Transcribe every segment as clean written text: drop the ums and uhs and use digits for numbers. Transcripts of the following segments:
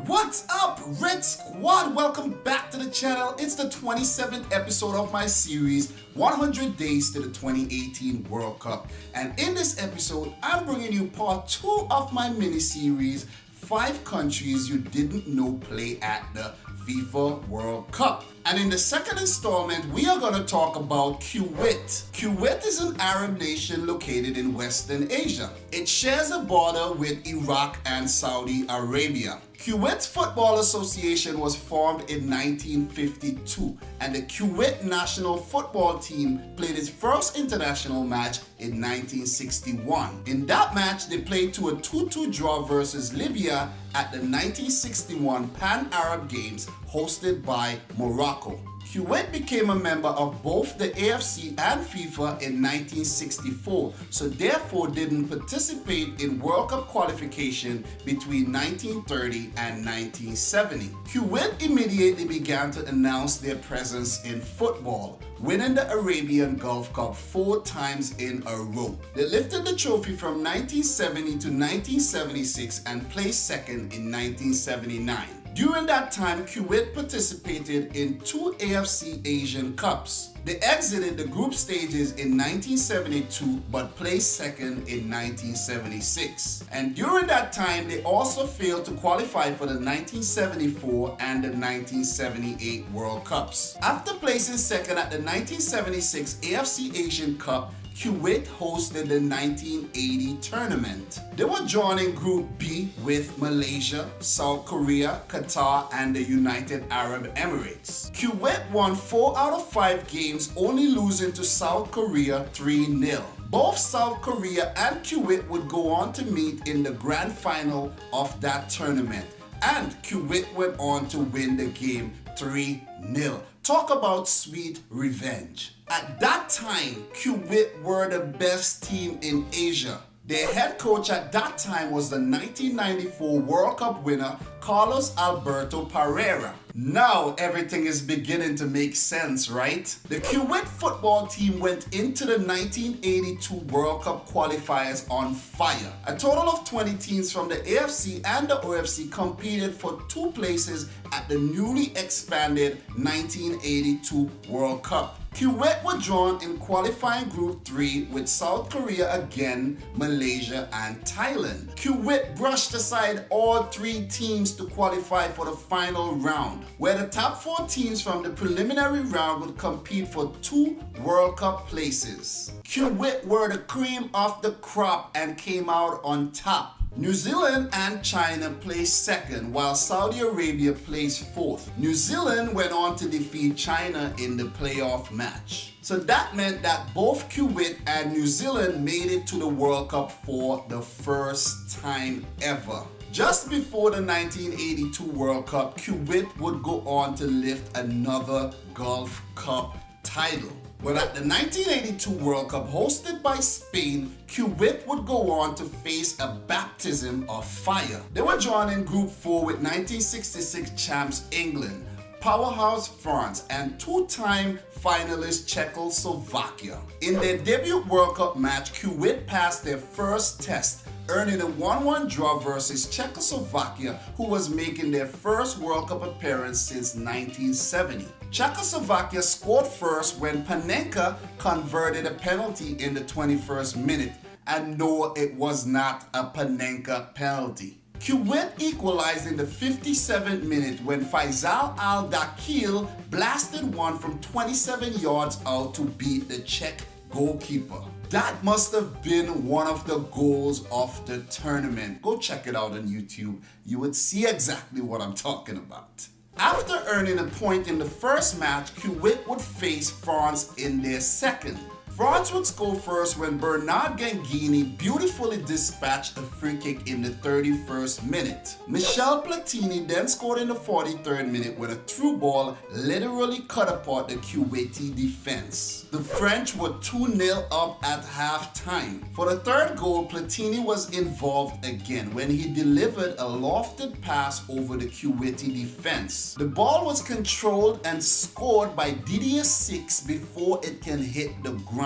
What's up, Red Squad? Welcome back to the channel. It's the 27th episode of my series, 100 Days to the 2018 World Cup. And in this episode, I'm bringing you part 2 of my mini-series, 5 countries you didn't know play at the FIFA World Cup. And in the second installment, we are going to talk about Kuwait. Kuwait is an Arab nation located in Western Asia. It shares a border with Iraq and Saudi Arabia. Kuwait Football Association was formed in 1952, and the Kuwait national football team played its first international match in 1961. In that match, they played to a 2-2 draw versus Libya at the 1961 Pan-Arab Games hosted by Morocco. Kuwait became a member of both the AFC and FIFA in 1964, so therefore didn't participate in World Cup qualification between 1930 and 1970. Kuwait immediately began to announce their presence in football, winning the Arabian Gulf Cup 4 times in a row. They lifted the trophy from 1970 to 1976 and placed second in 1979. During that time, Kuwait participated in 2 AFC Asian Cups. They exited the group stages in 1972 but placed second in 1976. And during that time, they also failed to qualify for the 1974 and the 1978 World Cups. After placing second at the 1976 AFC Asian Cup, Kuwait hosted the 1980 tournament. They were drawn in Group B with Malaysia, South Korea, Qatar, and the United Arab Emirates. Kuwait won 4 out of 5 games, only losing to South Korea 3-0. Both South Korea and Kuwait would go on to meet in the grand final of that tournament, and Kuwait went on to win the game 3-0. Talk about sweet revenge. At that time, Kuwait were the best team in Asia. Their head coach at that time was the 1994 World Cup winner, Carlos Alberto Pereira. Now everything is beginning to make sense, right? The Kuwait football team went into the 1982 World Cup qualifiers on fire. A total of 20 teams from the AFC and the OFC competed for 2 places at the newly expanded 1982 World Cup. Kuwait were drawn in qualifying Group 3 with South Korea again, Malaysia, and Thailand. Kuwait brushed aside all 3 teams to qualify for the final round, where the top 4 teams from the preliminary round would compete for 2 World Cup places. Kuwait were the cream of the crop and came out on top. New Zealand and China placed second, while Saudi Arabia placed 4th. New Zealand went on to defeat China in the playoff match. So that meant that both Kuwait and New Zealand made it to the World Cup for the first time ever. Just before the 1982 World Cup, Kuwait would go on to lift another Gulf Cup title. But at the 1982 World Cup hosted by Spain, Kuwait would go on to face a baptism of fire. They were drawn in Group 4 with 1966 champs England, powerhouse France, and 2-time finalist Czechoslovakia. In their debut World Cup match, Kuwait passed their first test, earning a 1-1 draw versus Czechoslovakia, who was making their first World Cup appearance since 1970. Czechoslovakia scored first when Panenka converted a penalty in the 21st minute, and no, it was not a Panenka penalty. Kuwait equalized in the 57th minute when Faisal Al-Dakil blasted one from 27 yards out to beat the Czech goalkeeper. That must have been one of the goals of the tournament. Go check it out on YouTube. You would see exactly what I'm talking about. After earning a point in the first match, Kuwait would face France in their second. France would score first when Bernard Gengini beautifully dispatched a free kick in the 31st minute. Michel Platini then scored in the 43rd minute when a through ball literally cut apart the Kuwaiti defense. The French were 2-0 up at halftime. For the third goal, Platini was involved again when he delivered a lofted pass over the Kuwaiti defense. The ball was controlled and scored by Didier Six before it can hit the ground.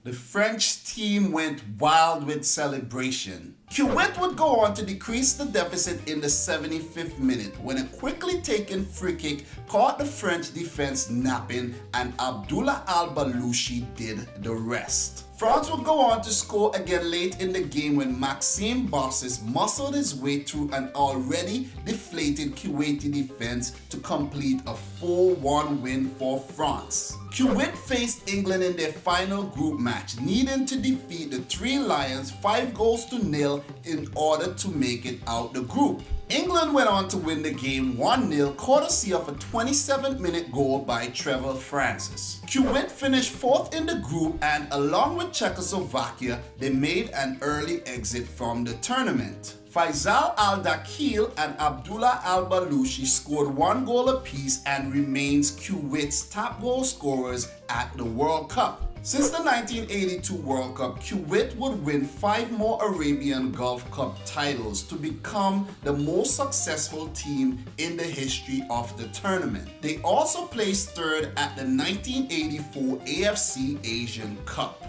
The French team went wild with celebration. Kuwait would go on to decrease the deficit in the 75th minute when a quickly taken free kick caught the French defense napping and Abdullah Al-Balouchi did the rest. France would go on to score again late in the game when Maxime Bossis muscled his way through an already deflated Kuwaiti defense to complete a 4-1 win for France. Kuwait faced England in their final group match, needing to defeat the Three Lions 5-0 in order to make it out the group. England went on to win the game 1-0 courtesy of a 27th-minute goal by Trevor Francis. Kuwait finished 4th in the group and along with Czechoslovakia, they made an early exit from the tournament. Faisal Al-Dakil and Abdullah Al-Balouchi scored 1 goal apiece and remains Kuwait's top goal scorers at the World Cup. Since the 1982 World Cup, Kuwait would win 5 more Arabian Gulf Cup titles to become the most successful team in the history of the tournament. They also placed 3rd at the 1984 AFC Asian Cup.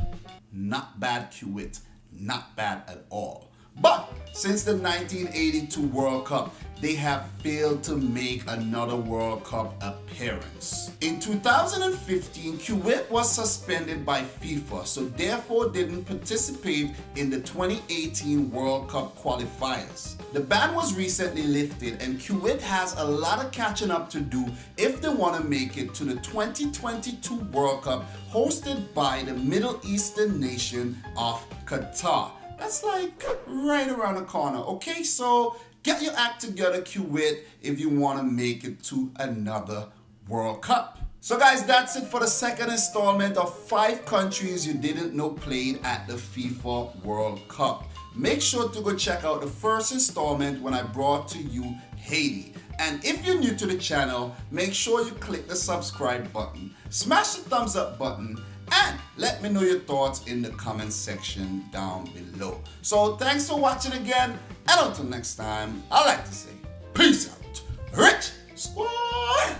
Not bad, Kuwait. Not bad at all. But since the 1982 World Cup, they have failed to make another World Cup appearance. In 2015, Kuwait was suspended by FIFA, so therefore didn't participate in the 2018 World Cup qualifiers. The ban was recently lifted and Kuwait has a lot of catching up to do if they want to make it to the 2022 World Cup hosted by the Middle Eastern nation of Qatar. That's like right around the corner, okay? So get your act together, Kuwait, if you want to make it to another World Cup. So guys, that's it for the second installment of 5 countries you didn't know played at the FIFA World Cup. Make sure to go check out the first installment when I brought to you Haiti. And if you're new to the channel, make sure you click the subscribe button, smash the thumbs up button, and let me know your thoughts in the comment section down below. So thanks for watching again, and until next time, I like to say peace out, Rich Squad!